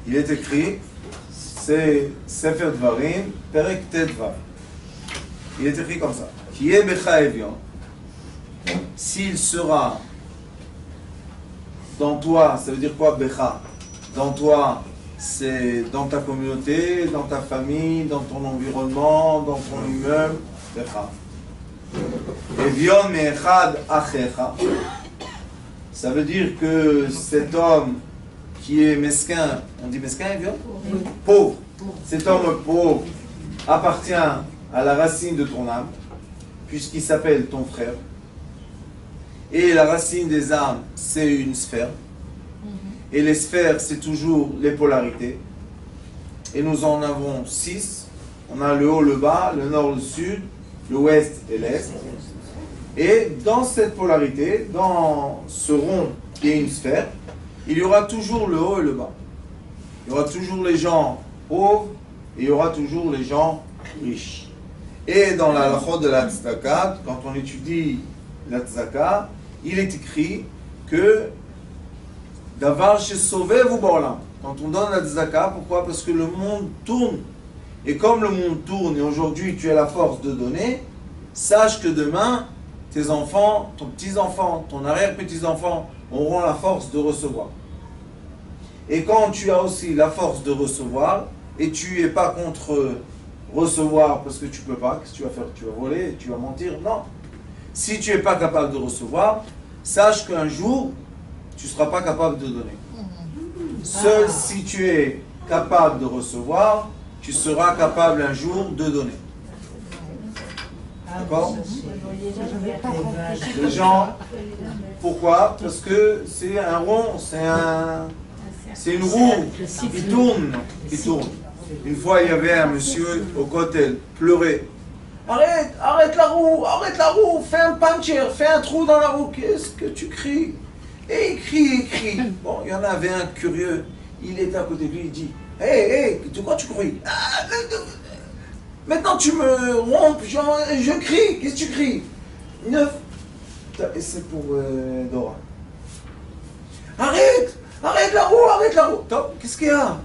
il est écrit, c'est Sefer Dvarim, Perek Tedvav. Il est écrit comme ça. Qui est Becha Evion, s'il sera dans toi, ça veut dire quoi Becha? Dans toi, c'est dans ta communauté, dans ta famille, dans ton environnement, dans ton immeuble, Becha. Evion Me'echad Achecha, ça veut dire que cet homme qui est mesquin, on dit mesquin, Evion? Pauvre. Cet homme pauvre appartient à la racine de ton âme, puisqu'il s'appelle ton frère. Et la racine des âmes, c'est une sphère. Et les sphères, c'est toujours les polarités. Et nous en avons 6. On a le haut, le bas, le nord, le sud, l'ouest et l'est. Et dans cette polarité, dans ce rond qui est une sphère, il y aura toujours le haut et le bas. Il y aura toujours les gens pauvres et il y aura toujours les gens riches. Et dans la halachot de la tzedaka, quand on étudie la tzedaka, il est écrit que d'avar chez sauvé vous borlam. Quand on donne la tzedaka, pourquoi? Parce que le monde tourne. Et comme le monde tourne et aujourd'hui tu as la force de donner, sache que demain, tes enfants, ton petit-enfant, ton arrière-petit-enfant auront la force de recevoir. Et quand tu as aussi la force de recevoir, et tu n'es pas contre recevoir parce que tu ne peux pas, qu'est-ce que tu vas faire? Tu vas voler, tu vas mentir? Non. Si tu n'es pas capable de recevoir, sache qu'un jour, tu ne seras pas capable de donner. Seul si tu es capable de recevoir, tu seras capable un jour de donner. D'accord? Les gens, pourquoi? Parce que c'est un rond, c'est une roue qui tourne, Une fois, il y avait un monsieur au Kotel, pleurait. Arrête la roue, fais un puncture, fais un trou dans la roue. Qu'est-ce que tu cries? Et il crie. Bon, il y en avait un curieux, il était à côté de lui, il dit, hey, de quoi tu cries? Maintenant tu me rompes, je crie, qu'est-ce que tu cries? 9. Et c'est pour Dora. Arrête la roue. Top, qu'est-ce qu'il y a?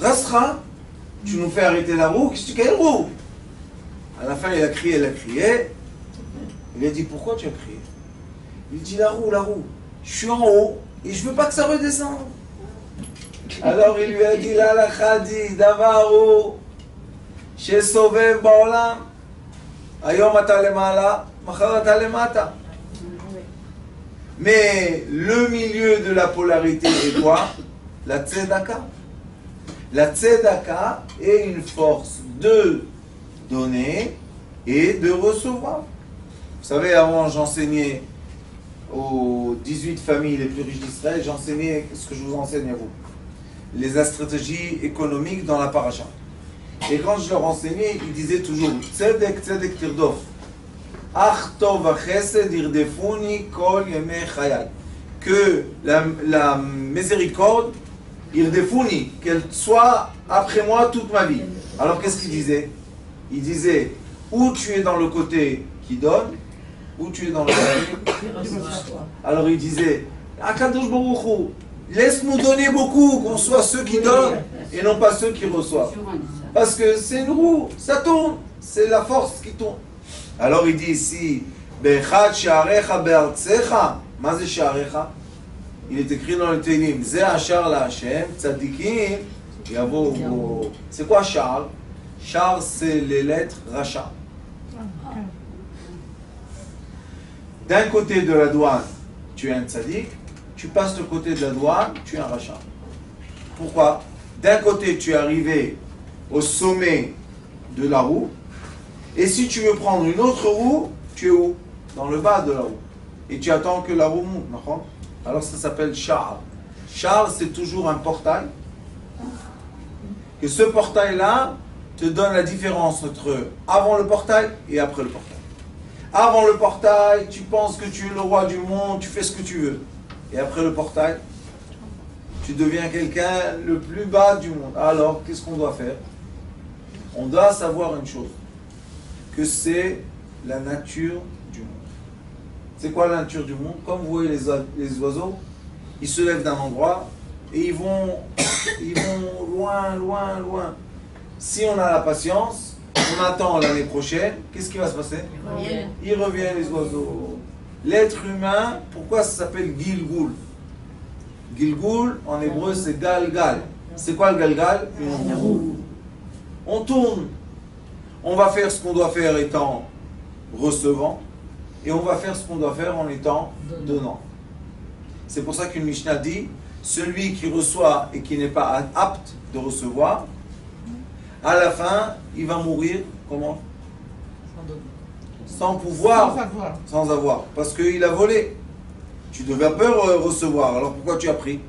Rasra, tu nous fais arrêter la roue, quelle roue? À la fin, il a crié. Il a dit, pourquoi tu as crié? Il dit, la roue. Je suis en haut et je veux pas que ça redescende. Alors il lui a dit, la khadi, davaru, chez sauvé baolam, ayom ata lemala, machar ata lemata. Mais le milieu de la polarité est quoi? La tzedaka. La tzedaka est une force de donner et de recevoir. Vous savez, avant j'enseignais aux 18 familles les plus riches d'Israël, j'enseignais ce que je vous enseigne à vous. Les stratégies économiques dans la paracha. Et quand je leur enseignais, ils disaient toujours Tzedek, tzedek tirdof. Ach tov v'chesed irdefuni kol yemei chayai. Que la miséricorde, irdefuni, qu'elle soit après moi toute ma vie. Alors qu'est-ce qu'il disait? Il disait, ou tu es dans le côté qui donne, ou tu es dans le côté. Alors il disait, Akadosh Baruch Hu, laisse-nous donner beaucoup, qu'on soit ceux qui donnent et non pas ceux qui reçoivent. Parce que c'est une roue, ça tourne, c'est la force qui tourne. Alors il dit ici, Bechad sha'arecha be'artsecha, ma ze sha'arecha? Il est écrit dans le Télim, Ze Hachar la Hashem, Tzadikim, c'est quoi Char? Char, c'est les lettres Racha. D'un côté de la douane, tu es un Tzadik, tu passes de côté de la douane, tu es un Racha. Pourquoi? D'un côté, tu es arrivé au sommet de la roue, et si tu veux prendre une autre roue, tu es où? Dans le bas de la roue. Et tu attends que la roue monte, d'accord? Alors ça s'appelle Char. Char, c'est toujours un portail. Et ce portail-là te donne la différence entre avant le portail et après le portail. Avant le portail, tu penses que tu es le roi du monde, tu fais ce que tu veux. Et après le portail, tu deviens quelqu'un le plus bas du monde. Alors, qu'est-ce qu'on doit faire? On doit savoir une chose, que c'est la nature du monde. C'est quoi la nature du monde? Comme vous voyez les oiseaux, ils se lèvent d'un endroit et ils vont loin, loin, loin. Si on a la patience, on attend l'année prochaine, qu'est-ce qui va se passer? Ils reviennent, les oiseaux. L'être humain, pourquoi ça s'appelle Gilgul? Gilgul, en hébreu, c'est Galgal. C'est quoi le Galgal? Une roue. On tourne. On va faire ce qu'on doit faire étant recevant, et on va faire ce qu'on doit faire en étant donnant. C'est pour ça qu'une Mishnah dit, celui qui reçoit et qui n'est pas apte de recevoir, à la fin, il va mourir, comment? Sans pouvoir, sans avoir, parce qu'il a volé. Tu devais pas recevoir, alors pourquoi tu as pris?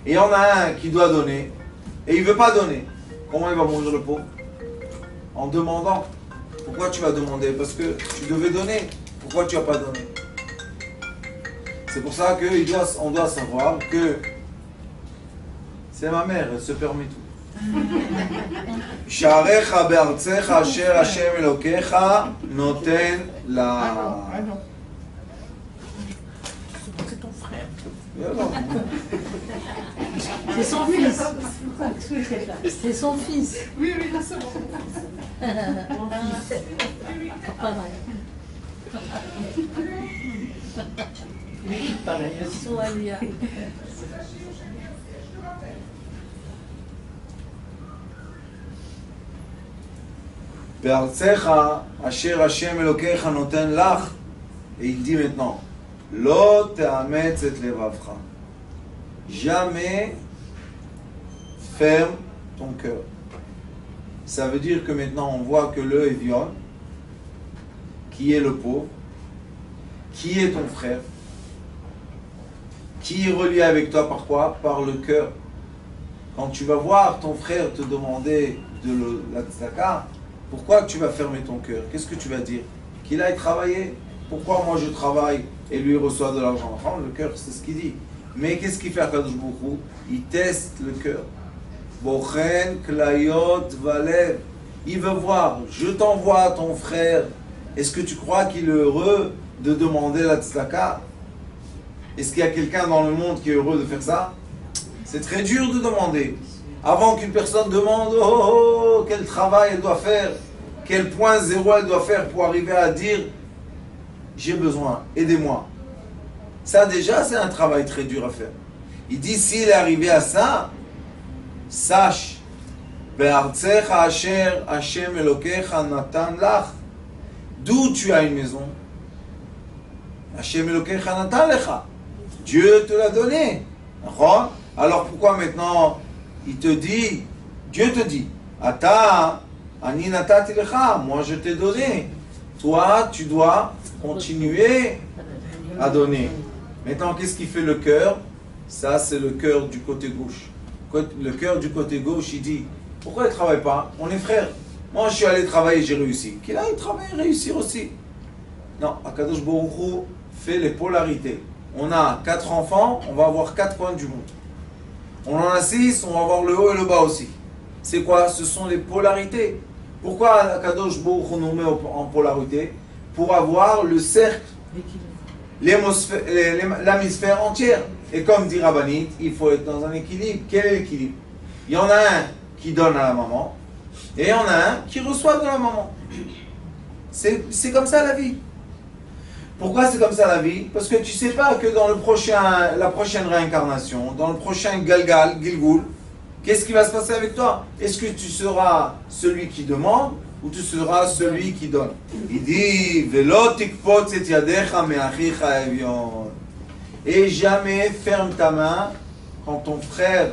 Et il y en a un qui doit donner, et il ne veut pas donner. Comment il va mourir le pauvre? En demandant. Pourquoi tu vas demander? Parce que tu devais donner. Pourquoi tu n'as pas donné? C'est pour ça qu'on doit savoir que c'est ma mère, elle se permet tout. Sharecha be'artzecha asher Hashem Elokecha noten la... C'est ton frère. C'est son fils. C'est son fils. Oui, oui, là c'est bon. Pas vrai. Oui, pareil. Soalia. Be'artzecha asher Hashem Elokecha noten lach. Et il dit maintenant, Lo te'ametz et levavcha. Jamais ferme ton cœur. Ça veut dire que maintenant on voit que le Evion, qui est le pauvre, qui est ton frère, qui est relié avec toi par quoi? Par le cœur. Quand tu vas voir ton frère te demander de la tzedaka, pourquoi tu vas fermer ton cœur? Qu'est-ce que tu vas dire? Qu'il aille travailler. Pourquoi moi je travaille et lui reçoit de l'argent? Enfin, le cœur, c'est ce qu'il dit. Mais qu'est-ce qu'il fait à Kadosh Baruch Hu? Il teste le cœur. Bochen, Klayot, Valev. Il veut voir, je t'envoie à ton frère. Est-ce que tu crois qu'il est heureux de demander la tzedaka? Est-ce qu'il y a quelqu'un dans le monde qui est heureux de faire ça? C'est très dur de demander. Avant qu'une personne demande, oh, quel travail elle doit faire, quel point zéro elle doit faire pour arriver à dire, j'ai besoin, aidez-moi. Ça déjà, c'est un travail très dur à faire. Il dit, s'il est arrivé à ça, sache, be'artzecha asher Hashem Elokecha natan lach, d'où tu as une maison, Hashem Elokecha natan lecha, Dieu te l'a donné. Alors pourquoi maintenant il te dit, Dieu te dit, Ata ani natati lecha, moi je t'ai donné, toi tu dois continuer à donner. Maintenant, qu'est-ce qui fait le cœur? Ça, c'est le cœur du côté gauche. Le cœur du côté gauche, il dit, pourquoi il ne travaille pas? On est frères. Moi, je suis allé travailler, j'ai réussi. Qu'il aille travailler, réussir aussi. Non, Akadosh Baruch Hu fait les polarités. On a 4 enfants, on va avoir 4 coins du monde. On en a 6, on va avoir le haut et le bas aussi. C'est quoi? Ce sont les polarités. Pourquoi Akadosh Baruch Hu nous met en polarité? Pour avoir le cercle, l'hémisphère entière. Et comme dit Rabbanit, il faut être dans un équilibre. Quel est l'équilibre? Il y en a un qui donne à la maman, et il y en a un qui reçoit de la maman. C'est comme ça la vie. Pourquoi c'est comme ça la vie? Parce que tu ne sais pas que dans la prochaine réincarnation, dans le prochain Gilgul, qu'est-ce qui va se passer avec toi? Est-ce que tu seras celui qui demande ou tu seras celui qui donne? Il dit, Velo tikpotz et yadecha me'achicha evion. Et jamais ferme ta main quand ton frère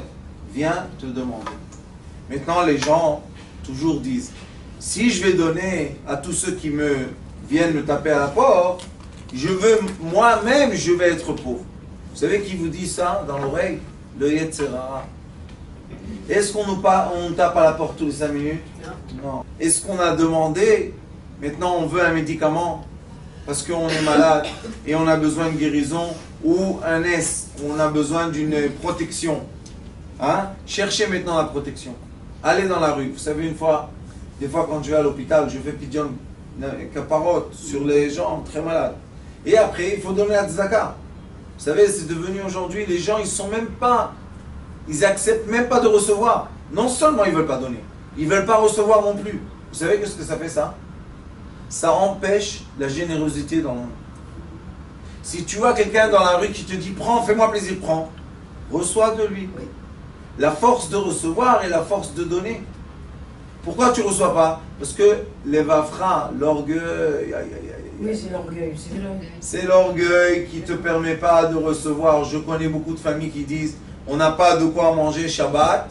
vient te demander. Maintenant, les gens toujours disent, si je vais donner à tous ceux qui viennent me taper à la porte, moi-même, je vais être pauvre. Vous savez qui vous dit ça dans l'oreille? Le Yetzirah. Est-ce qu'on nous tape à la porte tous les 5 minutes? Non. Est-ce qu'on a demandé, maintenant on veut un médicament parce qu'on est malade et on a besoin de guérison, ou un S, où on a besoin d'une protection? Hein? Cherchez maintenant la protection. Allez dans la rue. Vous savez, des fois quand je vais à l'hôpital, je fais pidyon caparotte sur les gens très malades. Et après, il faut donner la tzedaka. Vous savez, c'est devenu aujourd'hui, les gens, ils ne sont même pas ils n'acceptent même pas de recevoir. Non seulement ils ne veulent pas donner, ils ne veulent pas recevoir non plus. Vous savez ce que ça fait ça? Ça empêche la générosité dans le monde. Si tu vois quelqu'un dans la rue qui te dit prends, fais-moi plaisir, prends, reçois de lui. La force de recevoir et la force de donner. Pourquoi tu ne reçois pas? Parce que les vafra, l'orgueil, Oui, c'est l'orgueil. c'est l'orgueil qui ne te permet pas de recevoir. Je connais beaucoup de familles qui disent on n'a pas de quoi manger Shabbat.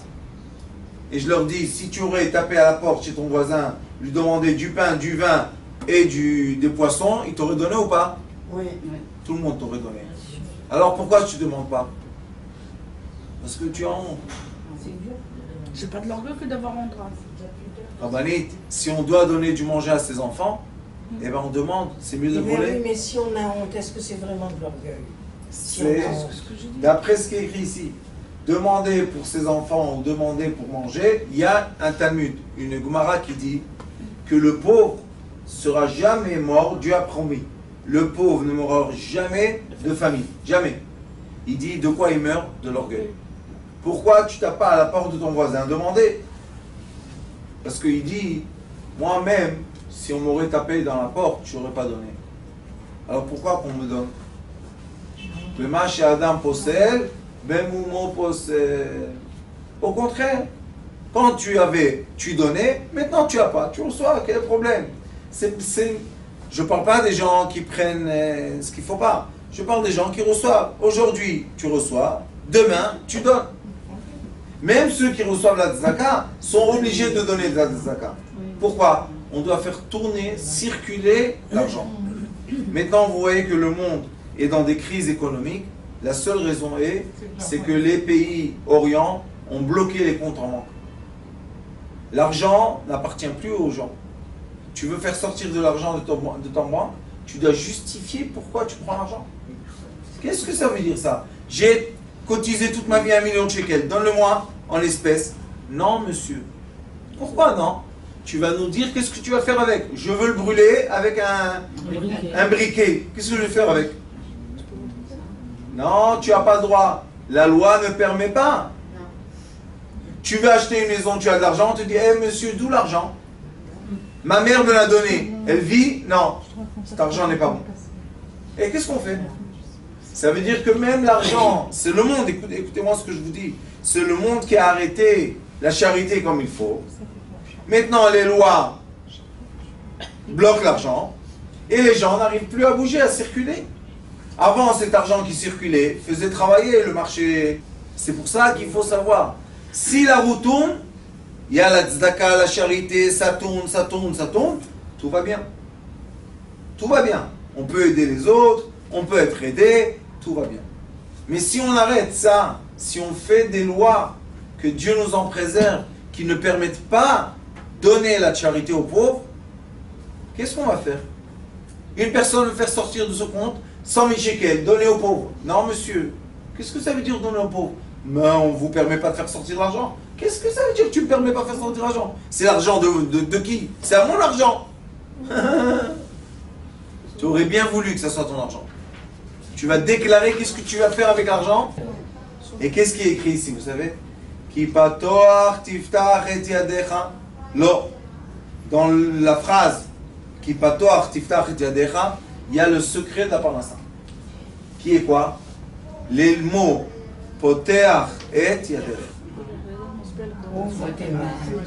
Et je leur dis, si tu aurais tapé à la porte chez ton voisin, lui demander du pain, du vin et des poissons, il t'aurait donné ou pas? Oui. Tout le monde t'aurait donné. Alors pourquoi tu ne demandes pas? Parce que tu as honte. C'est pas de l'orgueil que d'avoir honte. Rabbanit, si on doit donner du manger à ses enfants, eh ben on demande, c'est mieux de Mais oui, voler. mais si on a honte, est-ce que c'est vraiment de l'orgueil? C'est d'après ce qui est écrit ici. Demander pour ses enfants ou demander pour manger, il y a un Talmud, une Gemara qui dit que le pauvre sera jamais mort, Dieu a promis. Le pauvre ne mourra jamais de famine, jamais. Il dit de quoi il meurt? De l'orgueil. Pourquoi tu tapes pas à la porte de ton voisin? Demandez. Parce qu'il dit, moi-même, si on m'aurait tapé dans la porte, je n'aurais pas donné. Alors pourquoi qu'on me donne? Le mâche Adam possède, ben moumo possède. Au contraire, quand tu avais, tu donnais, maintenant tu n'as pas, tu reçois, quel est le problème? Je ne parle pas des gens qui prennent ce qu'il ne faut pas. Je parle des gens qui reçoivent. Aujourd'hui, tu reçois, demain, tu donnes. Même ceux qui reçoivent la tzaka sont obligés de donner de la tzaka. Pourquoi? On doit faire tourner, circuler l'argent. Maintenant, vous voyez que le monde est dans des crises économiques. La seule raison c'est que les pays Orient ont bloqué les comptes en banque. L'argent n'appartient plus aux gens. Tu veux faire sortir de l'argent de ton banque, tu dois justifier pourquoi tu prends l'argent. Qu'est-ce que ça veut dire ça? J'ai cotisé toute ma vie 1 million de shekels, donne-le-moi en espèces. Non, monsieur. Pourquoi non? Tu vas nous dire qu'est-ce que tu vas faire avec. Je veux le brûler avec un briquet. Qu'est-ce que je vais faire avec? Non, tu n'as pas le droit. La loi ne permet pas. Tu veux acheter une maison, tu as de l'argent, on te dit, monsieur, d'où l'argent? Ma mère me l'a donné. Elle vit? Non. Cet argent n'est pas bon. Et qu'est-ce qu'on fait? Ça veut dire que même l'argent, c'est le monde, écoutez-moi ce que je vous dis, c'est le monde qui a arrêté la charité comme il faut. Maintenant, les lois bloquent l'argent et les gens n'arrivent plus à bouger, à circuler. Avant, cet argent qui circulait faisait travailler le marché. C'est pour ça qu'il faut savoir. Si la roue tourne, il y a la tzedaka, la charité, ça tourne, ça tourne, ça tourne, tout va bien. Tout va bien. On peut aider les autres, on peut être aidé, tout va bien. Mais si on arrête ça, si on fait des lois, que Dieu nous en préserve, qui ne permettent pas de donner la charité aux pauvres, qu'est-ce qu'on va faire? Une personne veut faire sortir de ce compte 100 000 shekels, donner aux pauvres. Non, monsieur. Qu'est-ce que ça veut dire donner aux pauvres? Mais on ne vous permet pas de faire sortir l'argent. Qu'est-ce que ça veut dire que tu ne me permets pas de faire sortir l'argent? C'est l'argent de qui? C'est à mon argent. Tu aurais bien voulu que ça soit ton argent. Tu vas déclarer qu'est-ce que tu vas faire avec l'argent. Et qu'est-ce qui est écrit ici, vous savez? Ki patoach tiftach et yadecha. Lo. Dans la phrase Ki patoach tiftach et yadecha, il y a le secret de la parnassa. Qui est quoi? Les mots poteach et yadecha.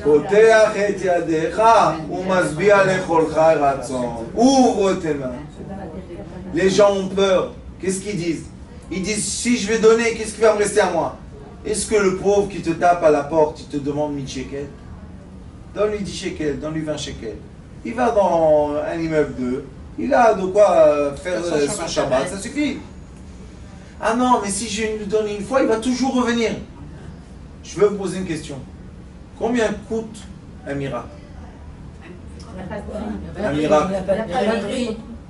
Poteach et yadecha umasbia lecholcha ratzon. Ouvre tes mains. Les gens ont peur. Qu'est-ce qu'ils disent? Ils disent, si je vais donner, qu'est-ce qui va me rester à moi? Est-ce que le pauvre qui te tape à la porte, il te demande 1000 shekels? Donne-lui 10 shekels, donne-lui 20 shekels. Il va dans un immeuble 2, il a de quoi faire son Shabbat, ça suffit. Ah non, mais si je lui donne une fois, il va toujours revenir. Je vais vous poser une question. Combien coûte un miracle? Un miracle.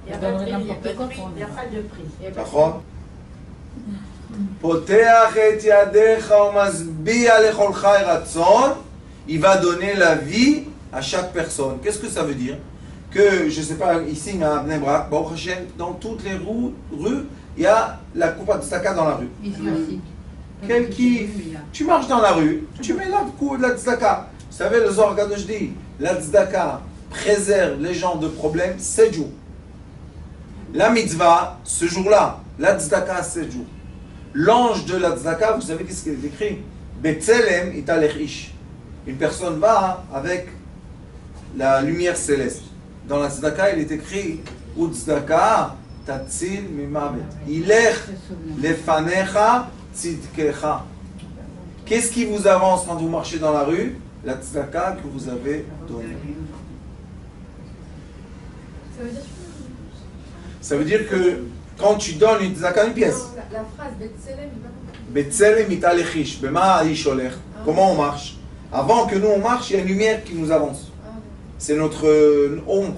Il n'y a pas de prix. נכון? פותח את ידיך ומשביע לכל חי רצון, il va donner la vie à chaque personne. Qu'est-ce que ça veut dire? Que, je ne sais pas, ici à Bnei Brak, dans toutes les rues, il y a la coupa de tzedaka dans la rue. Ici aussi. Quel kiff. Tu marches dans la rue, tu mets là le coup de la tzedaka. Vous savez, le Zohar Kadosh dit, la tzedaka préserve les gens de problèmes 7 jours. La mitzvah, ce jour-là, la tzedaka 7 jours. L'ange de la tzedaka, vous savez qu'est-ce qu'il est écrit? Betzelem italech ish. Une personne va avec la lumière céleste. Dans la tzedaka, il est écrit Utzedaka tatzil mimavet. Ilech lefanecha tzidkecha. Qu'est-ce qui vous avance quand vous marchez dans la rue? La tzedaka que vous avez donnée. Ça veut dire que quand tu donnes une tzedaka, une pièce. Non, la phrase Betzelem, Betzelem italech ish. Bema ish olech. Comment on marche? Avant que nous on marche, il y a une lumière qui nous avance. C'est notre ombre.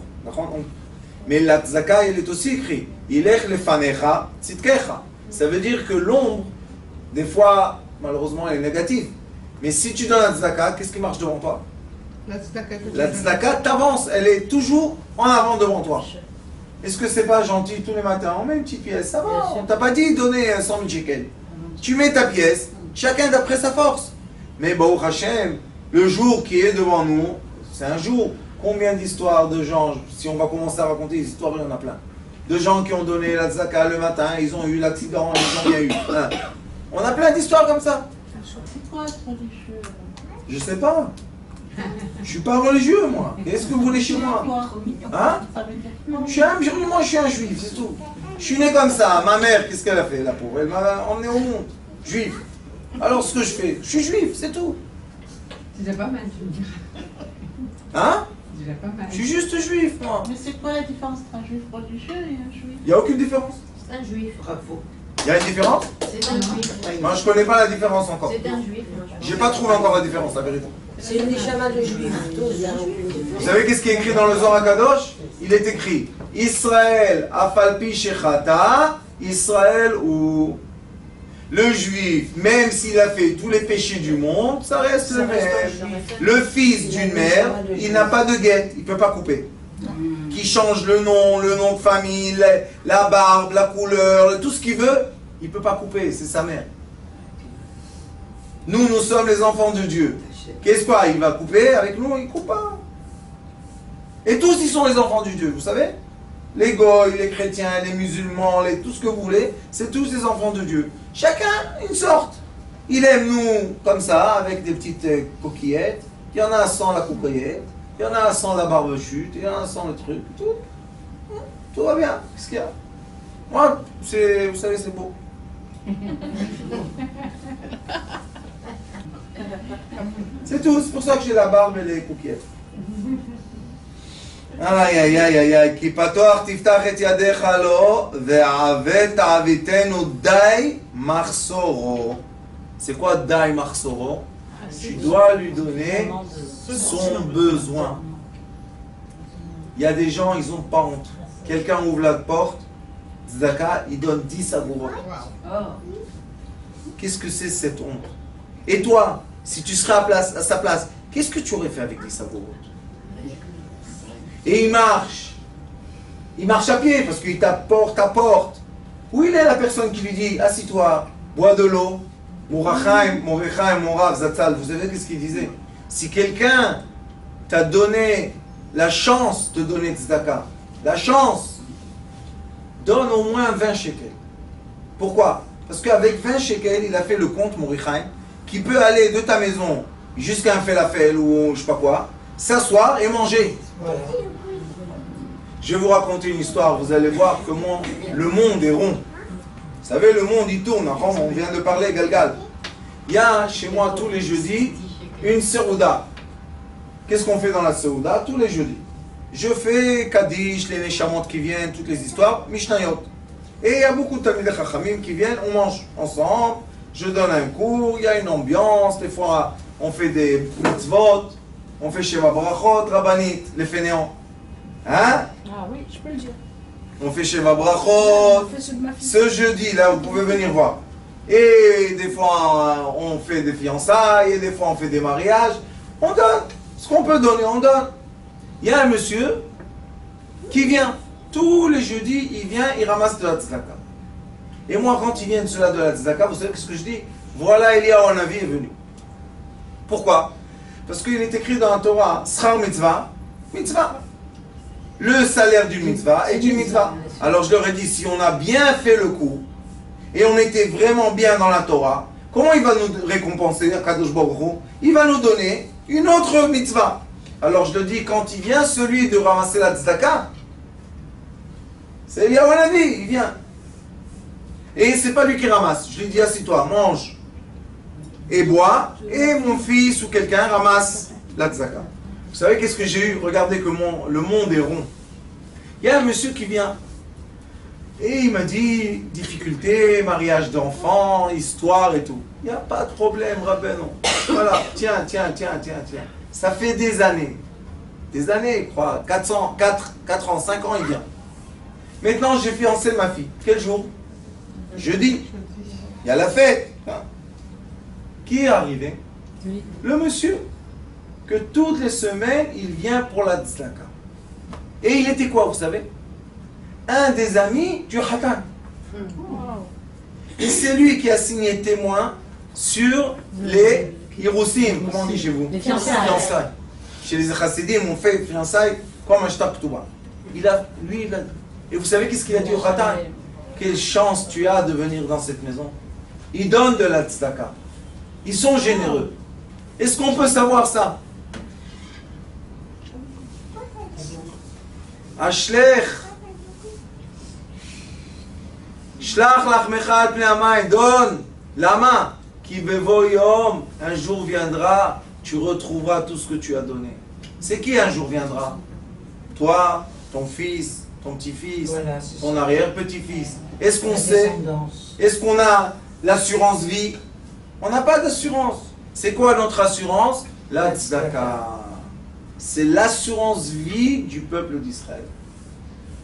Mais la tzedaka, elle est aussi écrite. Ilech lefanecha tzidkecha. Ça veut dire que l'ombre, des fois, malheureusement, elle est négative. Mais si tu donnes la tzedaka, qu'est-ce qui marche devant toi? La tzedaka t'avance. Elle est toujours en avant devant toi. Est-ce que c'est pas gentil tous les matins? On met une petite pièce, ça va. On t'a pas dit donner 100 000 shekels. Tu mets ta pièce, chacun d'après sa force. Mais Baruch Hashem, le jour qui est devant nous, c'est un jour. Combien d'histoires de gens, si on va commencer à raconter des histoires, il y en a plein. De gens qui ont donné la tzedaka le matin, ils ont eu l'accident, ils ont rien eu. Hein. On a plein d'histoires comme ça. C'est quoi ce religieux? Je sais pas. Je suis pas religieux, moi. Qu'est-ce que vous voulez chez moi? Hein? Ça veut dire quoi? Je suis un musulman, je suis un juif, c'est tout. Je suis né comme ça. Ma mère, qu'est-ce qu'elle a fait, la pauvre? Elle m'a emmené au monde. Juif. Alors, ce que je fais, je suis juif, c'est tout. C'est déjà pas mal, tu me diras. Hein? C'est déjà pas mal. Je suis juste juif, moi. Mais c'est quoi la différence entre un juif religieux et un juif? Il n'y a aucune différence. c'est un juif. Bravo. Il y a une différence? C'est un juif. Moi, je connais pas la différence encore. C'est un juif. J'ai pas trouvé encore la différence, la vérité. C'est une neshama de juif. Tous, hein. Vous savez qu'est-ce qui est écrit dans le Zohar Kadosh? Il est écrit Israël afalpi shechata, Israël ou le juif, même s'il a fait tous les péchés du monde, ça reste le même. Le fils d'une mère, il n'a pas de guette, il ne peut pas couper. Qui change le nom de famille, la barbe, la couleur, tout ce qu'il veut, il ne peut pas couper, c'est sa mère. Nous sommes les enfants de Dieu. Qu'est-ce quoi? Il va couper avec nous, il ne coupe pas. Et tous, ils sont les enfants du Dieu, vous savez? Les goïs, les chrétiens, les musulmans, tout ce que vous voulez, c'est tous les enfants de Dieu. Chacun une sorte. Il aime nous comme ça, avec des petites coquillettes. Il y en a sans la coquillette, il y en a sans la barbe chute, il y en a sans le truc, tout va bien. Qu'est-ce qu'il y a? Moi, vous savez, c'est beau. C'est tout, c'est pour ça que j'ai la barbe et les coquillettes. Aïe aïe aïe aïe aïe, כי פתוח תפתח את ידיך לו, ועבד תעביתנו די מחסורו. C'est quoi די מחסורו? Tu dois lui donner son besoin. Il y a des gens, ils n'ont pas honte. Quelqu'un ouvre la porte, tzedaka, il donne 10 agorot. Qu'est-ce que c'est cette honte? Et toi, si tu serais à sa place, qu'est-ce que tu aurais fait avec 10 agorot? Et il marche à pied parce qu'il t'apporte à porte. Où il est la personne qui lui dit assis-toi, bois de l'eau, mon Rav Zatzal, vous savez ce qu'il disait? Si quelqu'un t'a donné la chance de donner tzedaka, la chance, donne au moins 20 shekels. Pourquoi? Parce qu'avec 20 shekels, il a fait le compte Morichaim, qui peut aller de ta maison jusqu'à un felafel ou je sais pas quoi, s'asseoir et manger. Voilà. Je vais vous raconter une histoire, vous allez voir comment le monde est rond. Vous savez, le monde il tourne, on vient de parler, Galgal. Il y a chez moi tous les jeudis une serouda. Qu'est-ce qu'on fait dans la serouda? Tous les jeudis. Je fais Kaddish, les Neshamot qui viennent, toutes les histoires, Mishnayot. Et il y a beaucoup de Talmidei Chachamim qui viennent, on mange ensemble, je donne un cours, il y a une ambiance, des fois on fait des mitzvot, on fait Sheva Brachot, Rabbanit, les fainéants. Hein? Ah oui, je peux le dire. On fait Sheva Brachot, On fait ceux de ma fille. ce jeudi, là, vous pouvez venir voir. Et des fois, on fait des fiançailles, et des fois, on fait des mariages. On donne. Ce qu'on peut donner, on donne. Il y a un monsieur qui vient. Tous les jeudis, il vient, il ramasse de la tzedaka. Et moi, quand il vient de cela de la tzedaka, vous savez ce que je dis? Voilà, Eliyahu Hanavi est venu. Pourquoi? Parce qu'il est écrit dans la Torah, Schar mitzvah, mitzvah. Le salaire du mitzvah est du mitzvah. Alors je leur ai dit, si on a bien fait le coup, et on était vraiment bien dans la Torah, comment il va nous récompenser, Kadosh Baruch Hu? Il va nous donner une autre mitzvah. Alors je le dis, quand il vient celui de ramasser la tzedaka, c'est Eliyahu Hanavi, il vient. Et c'est pas lui qui ramasse. Je lui dis, assis-toi, mange et bois, et mon fils ou quelqu'un ramasse la tzedaka. Vous savez qu'est-ce que j'ai eu? Regardez que le monde est rond. Il y a un monsieur qui vient. Et il m'a dit, difficulté, mariage d'enfants, histoire et tout. Il n'y a pas de problème, Rabbeinu. Voilà, tiens. Ça fait des années, je crois, 4 ans, 5 ans, il vient. Maintenant, j'ai fiancé ma fille. Quel jour? Jeudi. Il y a la fête. Qui est arrivé? Le monsieur. Que toutes les semaines, il vient pour la tzedaka. Et il était quoi, vous savez? Un des amis du Khatan. Et c'est lui qui a signé témoin sur les Hirosim. Comment on dit chez vous? Les fiançailles. Chez les Chassidim, on fait fiançailles comme un shtab touba. Il a. Et vous savez qu'est-ce qu'il a dit au Khatan? Quelle chance tu as de venir dans cette maison. Ils donnent de la tzedaka. Ils sont généreux. Est-ce qu'on peut savoir ça? Ashlech. Shlach lachmecha al pnei hamayim. Donne. Lama. Ki bevo yom. Un jour viendra, tu retrouveras tout ce que tu as donné. C'est qui un jour viendra? Toi, ton fils, ton petit-fils, Voilà, ton arrière-petit-fils. Est-ce qu'on La sait? descendance. Est-ce qu'on a l'assurance vie? On n'a pas d'assurance. C'est quoi notre assurance? La tzedaka. C'est l'assurance vie du peuple d'Israël.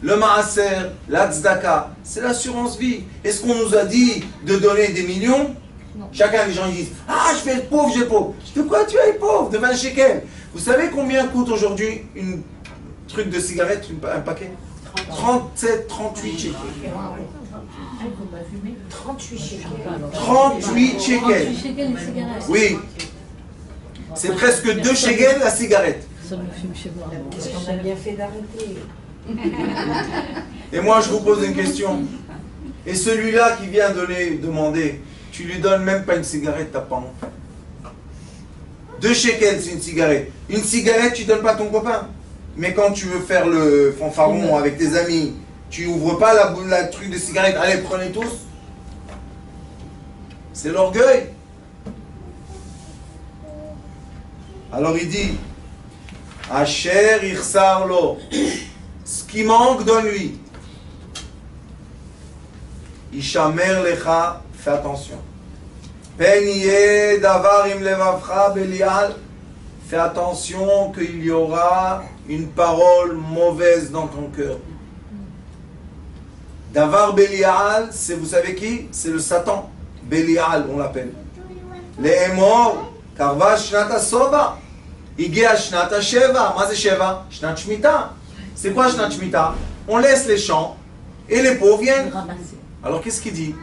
Le maaser, la tzedaka, c'est l'assurance vie. Est-ce qu'on nous a dit de donner des millions? Non. Chacun des gens ils disent, ah je fais le pauvre, j'ai le pauvre. De quoi tu es pauvre? De 20 shekels. Vous savez combien coûte aujourd'hui une truc de cigarette, un paquet? 37, 38 shekels. 38 shekels. 38 shekels. 38 shekels les cigarettes. Oui. C'est presque 2 shekels la cigarette. Ça me fume chez moi. Qu'est-ce qu'on a bien fait d'arrêter? Et moi je vous pose une question. Et celui-là qui vient demander, tu lui donnes même pas une cigarette, t'as pas honte. 2 shekels c'est une cigarette. Une cigarette tu donnes pas à ton copain. Mais quand tu veux faire le fanfaron avec tes amis, tu ouvres pas la truc de cigarette. Allez, prenez tous. C'est l'orgueil. Alors il dit, Asher ichsar lo. Ce qui manque, donne-lui. Ishamer lecha, fais attention. Pen yeh davar im levavcha belial. Fais attention qu'il y aura une parole mauvaise dans ton cœur. Davar Belial, c'est vous savez qui? C'est le Satan. Belial, on l'appelle. Le'emor, karva shnata sova. Igea shnata sheva. Ma c'est sheva? Shnat shmita. C'est quoi shnat shmita? On laisse les champs et les pauvres viennent. Alors qu'est-ce qu'il dit?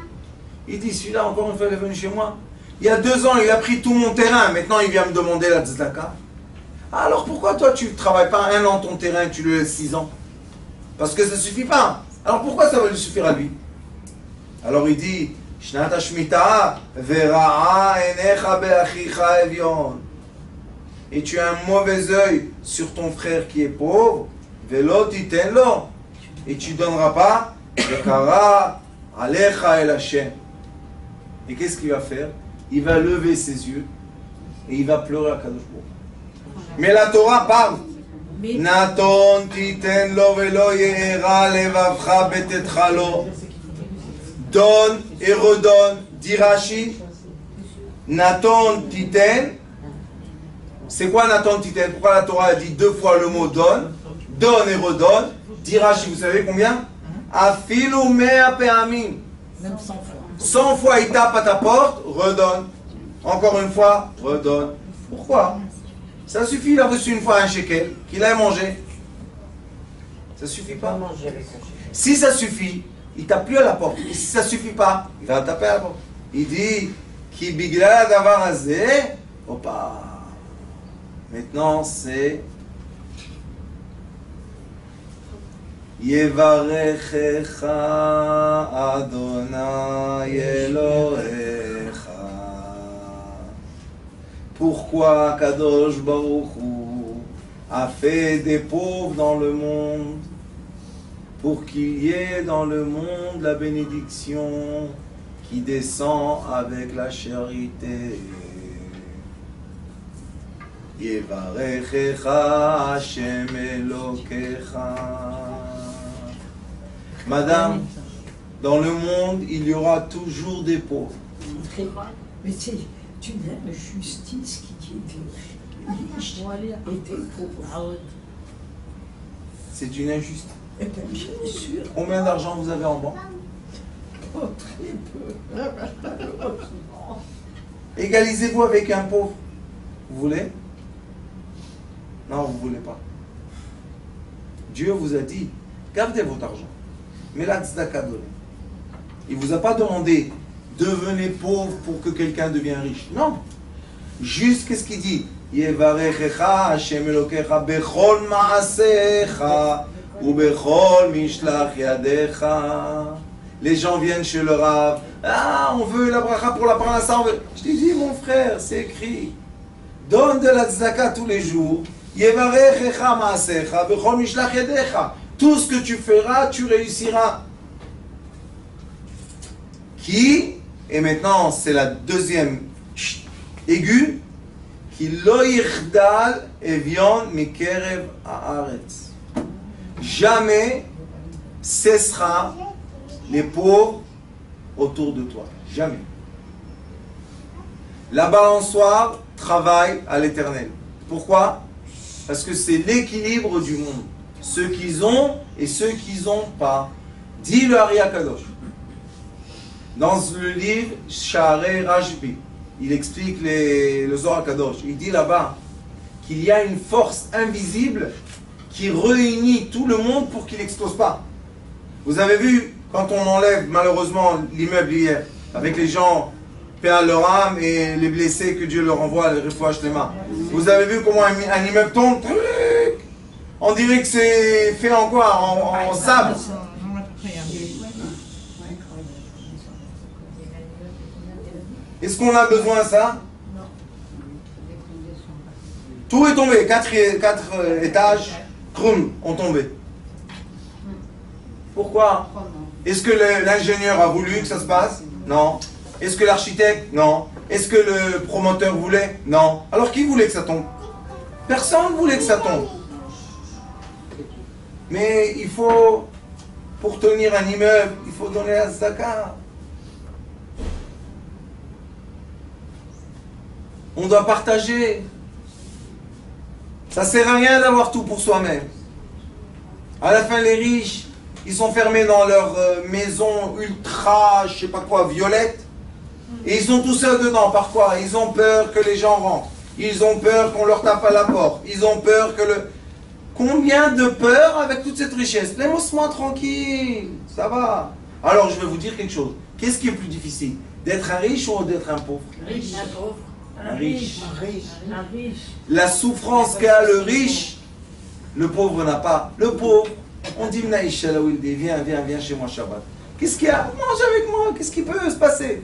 Il dit, celui-là encore une fois il est venu chez moi. Il y a 2 ans, il a pris tout mon terrain. Maintenant, il vient me demander la tzedaka. Alors pourquoi toi, tu ne travailles pas 1 an ton terrain et tu le laisses 6 ans? Parce que ça ne suffit pas. Alors pourquoi ça va lui suffire à lui? Alors il dit, Shnata Shmita, Vera'a enecha be'achicha evyon. Et tu as un mauvais œil sur ton frère qui est pauvre. Velo titenlo. Et tu ne donneras pas. Vekara alecha el Hashem. Et qu'est-ce qu'il va faire? Il va lever ses yeux et il va pleurer à Kadosh Baruch. Mais la Torah parle. Naton titen lo velo ye'era levavcha betetcha lo. Donne et redonne. Dit Rashi. Naton titen. C'est quoi Naton titen? Pourquoi la Torah a dit 2 fois le mot donne? Donne et redonne. Dit Rashi, vous savez combien? Afilu mea pe'amim. Même 100 fois. 100 fois il tape à ta porte, redonne. Encore une fois, redonne. Pourquoi? Ça suffit, il a reçu une fois 1 shekel, qu'il a mangé. Ça suffit pas. Si ça suffit, il tape plus à la porte. Et si ça suffit pas, il va taper à la porte. Il dit, Ki biglal davar hazeh. Opa. Maintenant, c'est Yevarechecha Adonai Elohecha. Pourquoi Kadosh Baruch Hu a fait des pauvres dans le monde? Pour qu'il y ait dans le monde la bénédiction qui descend avec la charité. Yevarechecha Hashem Elokecha. Madame, dans le monde, il y aura toujours des pauvres. Mais c'est une injustice qui dit des riches et des pauvres. C'est une injustice. Eh bien, bien sûr. Combien d'argent vous avez en banque? Oh, très peu. Malheureusement. Égalisez-vous avec un pauvre. Vous voulez? Non, vous ne voulez pas. Dieu vous a dit, gardez votre argent. Mais la tzedaka donnez. Il ne vous a pas demandé, devenez pauvre pour que quelqu'un devienne riche. Non. Juste qu'est-ce qu'il dit? Yevarechecha Hashem Elokecha bechol ma'asecha ou bechol mishlach yadecha. Les gens viennent chez le Rav. Ah, on veut la bracha pour la parnassa. Je t'ai dit, mon frère, c'est écrit. Donne de la tzedaka tous les jours. Yevarechecha ma'asecha bechol mishlach yadecha. Tout ce que tu feras, tu réussiras. Qui, et maintenant c'est la deuxième aiguë, qui lo yichdal evion mikerev haaretz. Jamais cessera les pauvres autour de toi. Jamais. La balançoire travaille à l'éternel. Pourquoi? Parce que c'est l'équilibre du monde. Ceux qu'ils ont et ceux qu'ils n'ont pas. Dit le Ari Akadosh. Dans le livre Sha'arei Rashbi, il explique le Zohar Kadosh. Il dit là-bas qu'il y a une force invisible qui réunit tout le monde pour qu'il n'explose pas. Vous avez vu, quand on enlève malheureusement l'immeuble hier, avec les gens, paix à leur âme, et les blessés, que Dieu leur envoie, les refouages les mains. Vous avez vu comment un immeuble tombe? On dirait que c'est fait en quoi? En sable. Est-ce qu'on a besoin de ça? Tout est tombé. 4 étages, ont tombé. Pourquoi? Est-ce que l'ingénieur a voulu que ça se passe? Non. Est-ce que l'architecte? Non. Est-ce que le promoteur voulait? Non. Alors qui voulait que ça tombe? Personne ne voulait que ça tombe. Mais il faut, pour tenir un immeuble, il faut donner la tzedaka. On doit partager. Ça ne sert à rien d'avoir tout pour soi-même. À la fin, les riches, ils sont fermés dans leur maison ultra, je sais pas quoi, violette. Et ils sont tout seuls dedans. Par quoi? Ils ont peur que les gens rentrent. Ils ont peur qu'on leur tape à la porte. Ils ont peur que le... Combien de peur avec toute cette richesse? Laisse-moi tranquille, ça va. Alors je vais vous dire quelque chose. Qu'est-ce qui est plus difficile? D'être un riche ou d'être un pauvre? Riche. Un pauvre. Un riche. Un riche. La souffrance qu'a le riche, le pauvre n'a pas. Le pauvre, on dit viens chez moi Shabbat. Qu'est-ce qu'il y a? Mange avec moi, qu'est-ce qui peut se passer?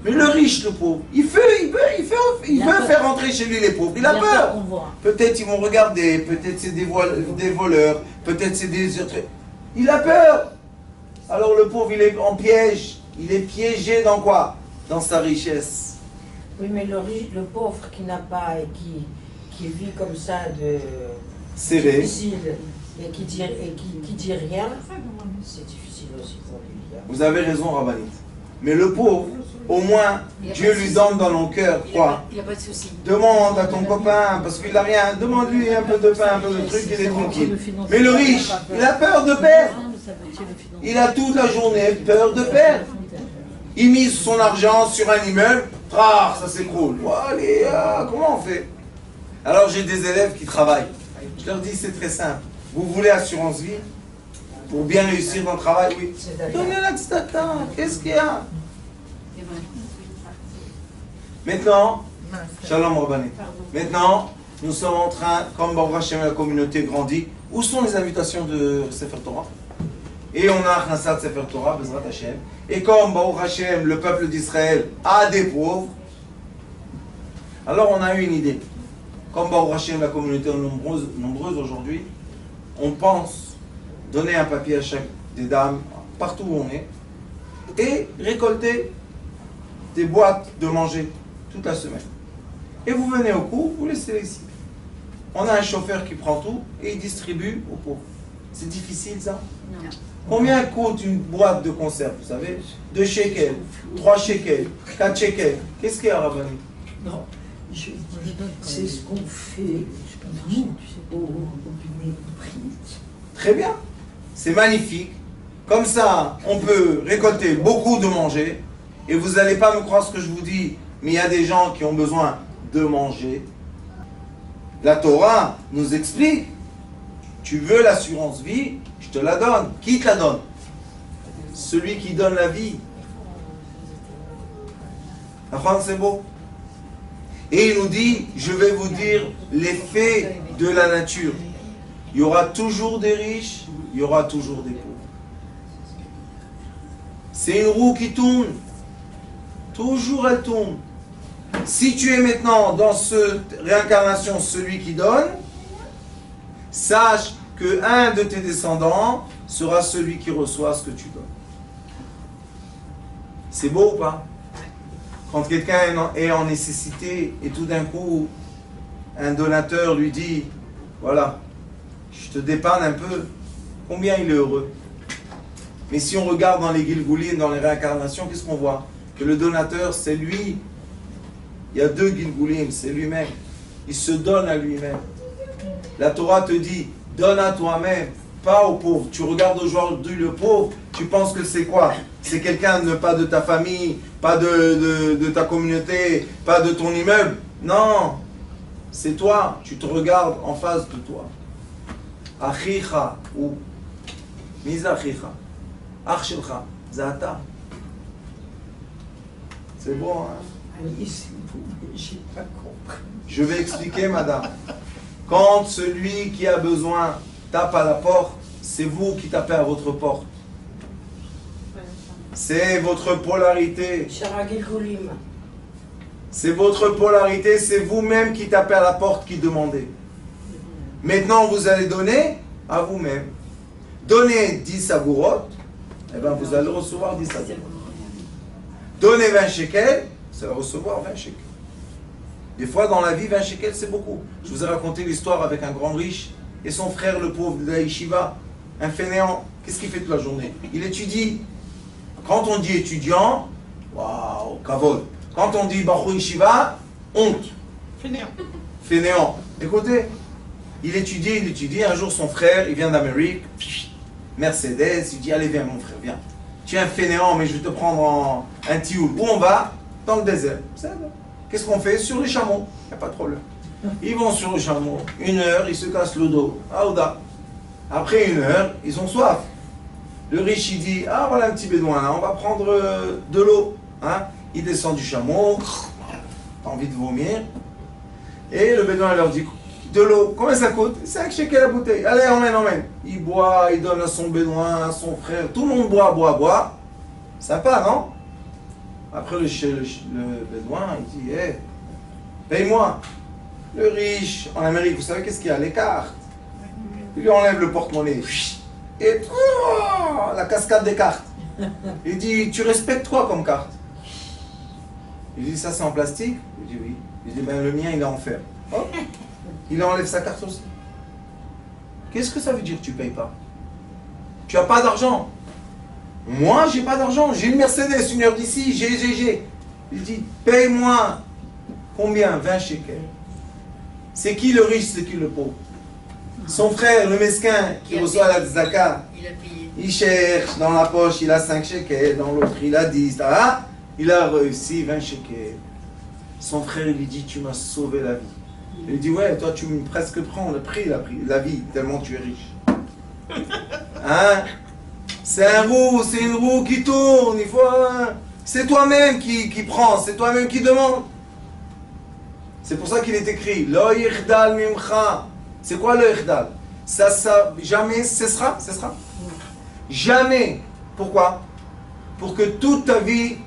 Mais le riche, le pauvre, il veut faire rentrer chez lui les pauvres. Il a peur. Peut-être ils vont regarder, peut-être c'est des voleurs, peut-être c'est des autres. Il a peur. Alors le pauvre, il est en piège. Il est piégé dans quoi? Dans sa richesse. Oui, mais le pauvre qui n'a pas et qui vit comme ça de serré difficile et qui dit rien, c'est difficile aussi pour lui. Vous avez raison, Rabbanit. Mais le pauvre, au moins, Dieu lui donne dans le cœur quoi? Il n'a pas de souci. Demande à ton copain, parce qu'il n'a rien, demande-lui un peu de pain, un peu de truc, il est tranquille. Mais le riche, il a peur de perdre. Il a toute la journée peur de perdre. Il mise son argent sur un immeuble, ça s'écroule. Allez, comment on fait? Alors j'ai des élèves qui travaillent. Je leur dis, c'est très simple. Vous voulez assurance vie? Pour bien réussir dans le travail, oui. Donnez la tzedaka. Qu'est-ce qu'il y a? Maintenant, Shalom Rabbané. Maintenant, nous sommes en train, comme Baruch Hashem, la communauté grandit. Où sont les invitations de Sefer Torah? Et on a Khansat Sefer Torah, Bezrat Hashem. Et comme Baruch Hashem, le peuple d'Israël a des pauvres, alors on a eu une idée. Comme Baruch Hashem, la communauté est nombreuse aujourd'hui, on pense donner un papier à chaque des dames, partout où on est, et récolter des boîtes de manger toute la semaine. Et vous venez au cours, vous laissez ici. On a un chauffeur qui prend tout et il distribue aux pauvres. C'est difficile ça? Non. Combien coûte une boîte de conserve, vous savez? 2 shekels, 3 shekels, 4 shekels. Qu'est-ce qu'il y a, Rabbani? Non, c'est ce qu'on fait nous au Bnei Brit. Très bien, c'est magnifique. Comme ça, on peut récolter beaucoup de manger. Et vous n'allez pas me croire ce que je vous dis, mais il y a des gens qui ont besoin de manger. La Torah nous explique, tu veux l'assurance vie, je te la donne. Qui te la donne? Celui qui donne la vie. La France, c'est beau. Et il nous dit, je vais vous dire l'effet de la nature. Il y aura toujours des riches, il y aura toujours des pauvres. C'est une roue qui tourne. Toujours elle tourne. Si tu es maintenant dans cette réincarnation celui qui donne, sache que un de tes descendants sera celui qui reçoit ce que tu donnes. C'est beau ou pas? Quand quelqu'un est en nécessité et tout d'un coup un donateur lui dit, voilà, je te dépanne un peu, combien il est heureux. Mais si on regarde dans les Gilgoulim, dans les réincarnations, qu'est-ce qu'on voit? Que le donateur, c'est lui. Il y a 2 Gilgoulim, c'est lui-même. Il se donne à lui-même. La Torah te dit, donne à toi-même, pas aux pauvres. Tu regardes aujourd'hui le pauvre, tu penses que c'est quoi? C'est quelqu'un pas de ta famille, pas de ta communauté, pas de ton immeuble. Non, c'est toi. Tu te regardes en face de toi. Achicha ou Mizachicha. Achshelcha, Zata. C'est bon, hein? Allez, s'il vous plaît, j'ai pas compris. Je vais expliquer, madame. Quand celui qui a besoin tape à la porte, c'est vous qui tapez à votre porte. C'est votre polarité. C'est votre polarité, c'est vous-même qui tapez à la porte, qui demandez. Maintenant, vous allez donner à vous-même. Donnez 10 agourot, et bien vous allez recevoir 10 agourot. Donnez 20 shekels, vous allez recevoir 20 shekels. Des fois, dans la vie, 20 shekels, c'est beaucoup. Je vous ai raconté l'histoire avec un grand riche et son frère, le pauvre de la yeshiva, un fainéant. Qu'est-ce qu'il fait toute la journée? Il étudie. Quand on dit étudiant, waouh, kavod. Quand on dit Bachou Yeshiva, honte. Fainéant. Fainéant. Écoutez, il étudie. Un jour, son frère, il vient d'Amérique, Mercedes, il dit, allez, viens, mon frère, viens. Tu es un fainéant, mais je vais te prendre en un tioul. Où on va? Dans le désert. Qu'est-ce qu'on fait? Sur les chameaux. Il n'y a pas de problème. Ils vont sur le chameau. 1 heure, ils se cassent le dos. Aouda. Après 1 heure, ils ont soif. Le riche, il dit, ah, voilà un petit bédouin, là, on va prendre de l'eau. Hein? Il descend du chameau. T'as envie de vomir. Et le bédouin leur dit, de l'eau, combien ça coûte? 5 shekels la bouteille. Allez, emmène. Il boit, il donne à son bédouin, à son frère. Tout le monde boit. Sympa, non? Après, le bédouin, il dit, hey, paye-moi. Le riche, en Amérique, vous savez qu'est-ce qu'il y a? Les cartes. Il lui enlève le porte-monnaie. Et la cascade des cartes. Il dit, tu respectes quoi comme carte? Il dit, ça c'est en plastique? Il dit, oui. Il dit, ben le mien il est en fer. Oh. Il enlève sa carte aussi. Qu'est-ce que ça veut dire que tu ne payes pas? Tu n'as pas d'argent. Moi, j'ai pas d'argent. J'ai une Mercedes, 1 heure d'ici, j'ai. Il dit, paye-moi. Combien? 20 shekels. C'est qui le riche, c'est qui le pauvre? Son frère, le mesquin, qui reçoit la tzedaka, il cherche dans la poche, il a 5 shekels, dans l'autre il a 10. Ah, il a réussi 20 shekels. Son frère lui dit, tu m'as sauvé la vie. Il dit, ouais, toi tu me presque prends le prix, la vie, tellement tu es riche. Hein? C'est une roue qui tourne, il faut... C'est toi-même qui prends, c'est toi-même qui demande. C'est pour ça qu'il est écrit Lo yichdal mimcha. C'est quoi le yichdal? Ça jamais cessera. Jamais. Pourquoi? Pour que toute ta vie,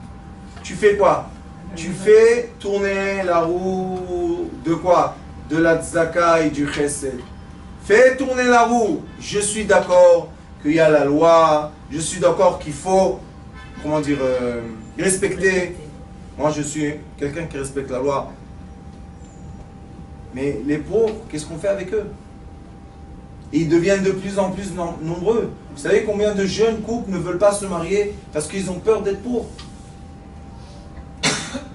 tu fais quoi? Tu fais tourner la roue de quoi? De la tzedaka et du chesed. Fais tourner la roue. Je suis d'accord qu'il y a la loi. Je suis d'accord qu'il faut, comment dire, respecter. Moi, je suis quelqu'un qui respecte la loi. Mais les pauvres, qu'est-ce qu'on fait avec eux? Et ils deviennent de plus en plus nombreux. Vous savez combien de jeunes couples ne veulent pas se marier parce qu'ils ont peur d'être pauvres?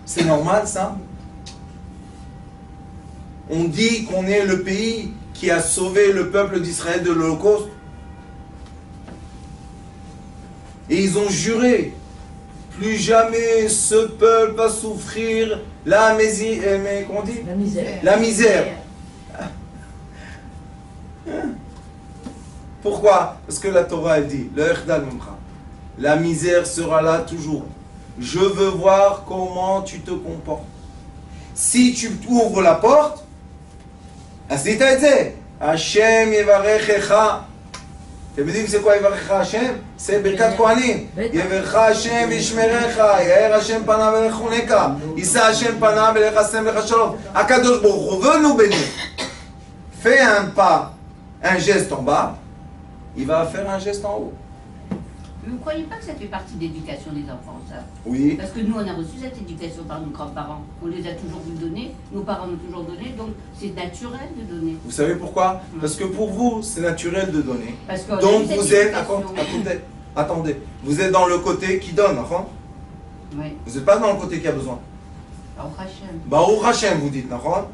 C'est normal, ça? On dit qu'on est le pays qui a sauvé le peuple d'Israël de l'Holocauste. Et ils ont juré, plus jamais ce peuple va souffrir la misère. La misère. Pourquoi? Parce que la Torah elle dit, la misère sera là toujours. Je veux voir comment tu te comportes. Si tu ouvres la porte, Hashem yevarechecha. Vous me dites c'est quoi yevarechecha Hashem? C'est Birkat Kohanim. Yevarecha Hashem vishmerecha. Yair Hashem panav velechuneka. Issa Hashem panav velechasem vechashalom. Akadosh Baruch Hu veut nous bénir. Fais un pas, un geste en bas, il va faire un geste en haut. Vous ne croyez pas que ça fait partie de l'éducation des enfants, ça? Oui. Parce que nous, on a reçu cette éducation par nos grands-parents. On les a toujours vu donner, nos parents nous ont toujours donné, donc c'est naturel de donner. Vous savez pourquoi? Parce que pour vous, c'est naturel de donner. Parce qu'on a Donc eu cette vous êtes, éducation. attendez, vous êtes dans le côté qui donne, enfin. Oui. Vous n'êtes pas dans le côté qui a besoin. Baruch Hashem. Baruch Hashem, vous dites, enfin.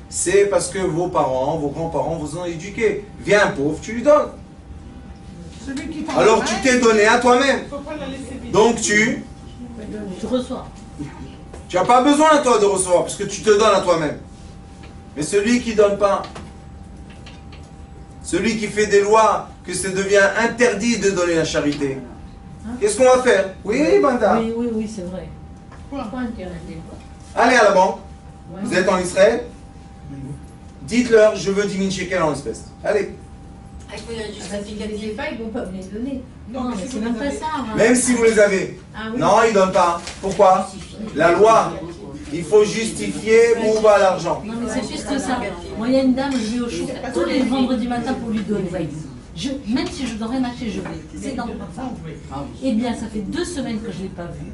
C'est parce que vos parents, vos grands-parents vous ont éduqué. Viens pauvre, tu lui donnes. Celui qui t'en Alors a tu rien, t'es donné à toi-même. faut pas la laisser vivre. Donc tu reçois. n'as pas besoin toi de recevoir, parce que tu te donnes à toi-même. Mais celui qui ne donne pas, celui qui fait des lois que ça devient interdit de donner la charité, qu'est-ce qu'on va faire? Oui, Banda. Oui, c'est vrai. Quoi? Allez à la banque. Vous êtes en Israël. Dites-leur, je veux 10 000 shekels en espèces. Allez. Il faut un justificatif. Ils ne vont pas me les donner. Non, mais c'est même pas ça. Hein. Même si vous les avez. Ah oui. Non, ils ne donnent pas. Pourquoi? La loi. Il faut justifier où va l'argent. Non, mais c'est juste ça. Moi, il y a une dame, je vais au chou tous les vendredis matins pour lui donner. Même si je ne dois rien acheter, je vais. C'est dans mon enfant. Eh bien, ça fait 2 semaines que je ne l'ai pas vue.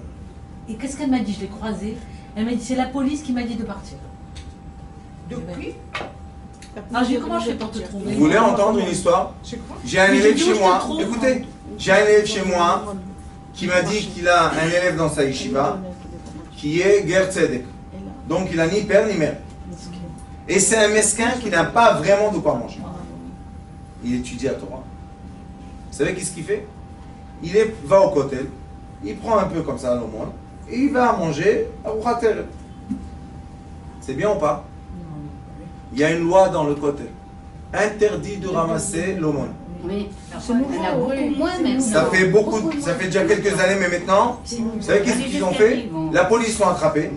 Et qu'est-ce qu'elle m'a dit? Je l'ai croisée. Elle m'a dit, c'est la police qui m'a dit de partir. Depuis? Alors, j'ai dit, comment je fais pour te trouver? Vous voulez entendre une histoire? J'ai un élève chez moi. Écoutez, j'ai un élève chez moi qui m'a dit qu'il a un élève dans sa yeshiva qui est Ger Tzedek. Donc il n'a ni père ni mère. Et c'est un mesquin qui n'a pas vraiment de quoi manger. Il étudie à Torah. Vous savez qu'est-ce qu'il fait? Va au kotel, il prend un peu comme ça à l'aumône, et il va manger à Rouchater. C'est bien ou pas? Il y a une loi dans le kotel. Interdit de ramasser l'aumône. Oui, c'est beaucoup moins même. Ça fait déjà quelques années, mais maintenant, vous savez qu'est-ce qu'ils ont fait? La police l'ont attrapé.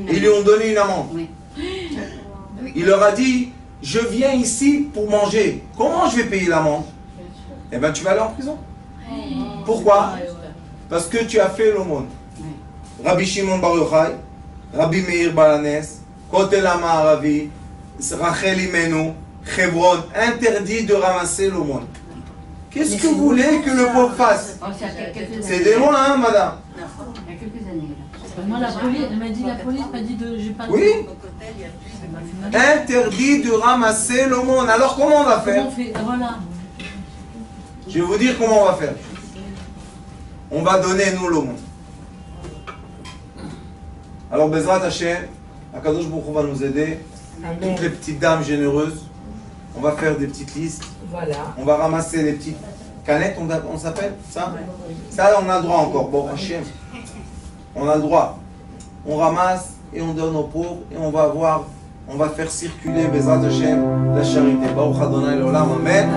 Et ils lui ont donné une amende. Oui. Il leur a dit, je viens ici pour manger. Comment je vais payer l'amende? Eh bien, tu vas aller en prison. Pourquoi? Parce que tu as fait l'aumône. Rabbi Shimon Bar Yochai, Rabbi Meir Balanes, Kotel HaMa'aravi, Rachel Imenu, Hebron, interdit de ramasser l'aumône. Qu'est-ce que vous voulez que le pauvre fasse? C'est des lois, hein, madame? Il y a quelques années. Moi, la police m'a dit de... J'ai pas Oui. Interdit de ramasser l'aumône. Alors comment on va faire? Comment on fait? Voilà. Je vais vous dire comment on va faire. On va donner, nous, l'aumône. Alors, Bezrat Hashem, Akadosh Baruch Hu va nous aider. Toutes les petites dames généreuses. On va faire des petites listes. Voilà. On va ramasser les petites canettes, on s'appelle ça? Ça, on a le droit encore. Bon, Hashem. On a le droit. On ramasse et on donne aux pauvres et on va faire circuler Bezrat Hashem la charité. Baruch Adonai l'Olam. Amen.